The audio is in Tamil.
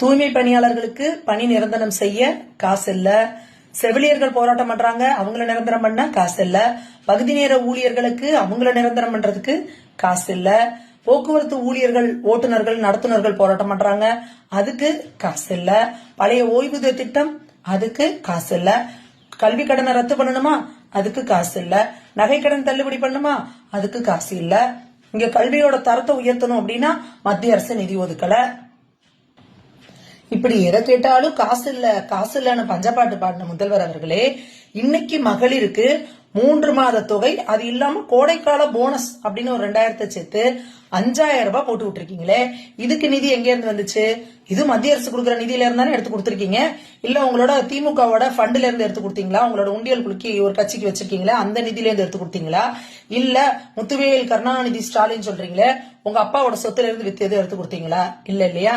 தூய்மை பணியாளர்களுக்கு பணி நிரந்தரம் செய்ய காசு இல்ல. செவிலியர்கள் போராட்டம் பண்றாங்க, அவங்கள நிரந்தரம் பண்ண காசு இல்ல. பகுதி நேர ஊழியர்களுக்கு அவங்கள நிரந்தரம் பண்றதுக்கு காசு இல்ல. போக்குவரத்து ஊழியர்கள், ஓட்டுநர்கள், நடத்துனர்கள் போராட்டம் பண்றாங்க, அதுக்கு காசு இல்ல. பழைய ஓய்வூதிய திட்டம், அதுக்கு காசு இல்ல. கல்வி கடனை ரத்து பண்ணணுமா, அதுக்கு காசு இல்ல. நகை கடன் தள்ளுபடி பண்ணுமா, அதுக்கு காசு இல்ல. இங்க கல்வியோட தரத்தை உயர்த்தணும் அப்படின்னா மத்திய அரசு நிதி ஒதுக்கல. இப்படி எதை கேட்டாலும் காசு இல்ல காசு இல்லன்னு பஞ்சப்பாட்டு பாடின முதல்வர் அவர்களே, இன்னைக்கு மகளிருக்கு 3 மாத தொகை, அது இல்லாம கோடைக்கால போனஸ் அப்படின்னு ஒரு 2000 சேர்த்து 5000 ரூபாய் போட்டு விட்டுருக்கீங்களே, இதுக்கு நிதி எங்க இருந்து வந்துச்சு? இது மத்திய அரசு கொடுக்குற நிதியில இருந்தானே எடுத்து கொடுத்துருக்கீங்க. இல்ல உங்களோட திமுகவோட ஃபண்ட்ல இருந்து எடுத்து கொடுத்தீங்களா? உங்களோட உண்டியல் குலுக்கி ஒரு கட்சிக்கு வச்சிருக்கீங்களா, அந்த நிதியில இருந்து எடுத்து கொடுத்தீங்களா? இல்ல முத்துவேல் கருணாநிதி ஸ்டாலின் சொல்றீங்களே, உங்க அப்பாவோட சொத்துல இருந்து வித்து எது எடுத்து கொடுத்தீங்களா? இல்ல இல்லையா?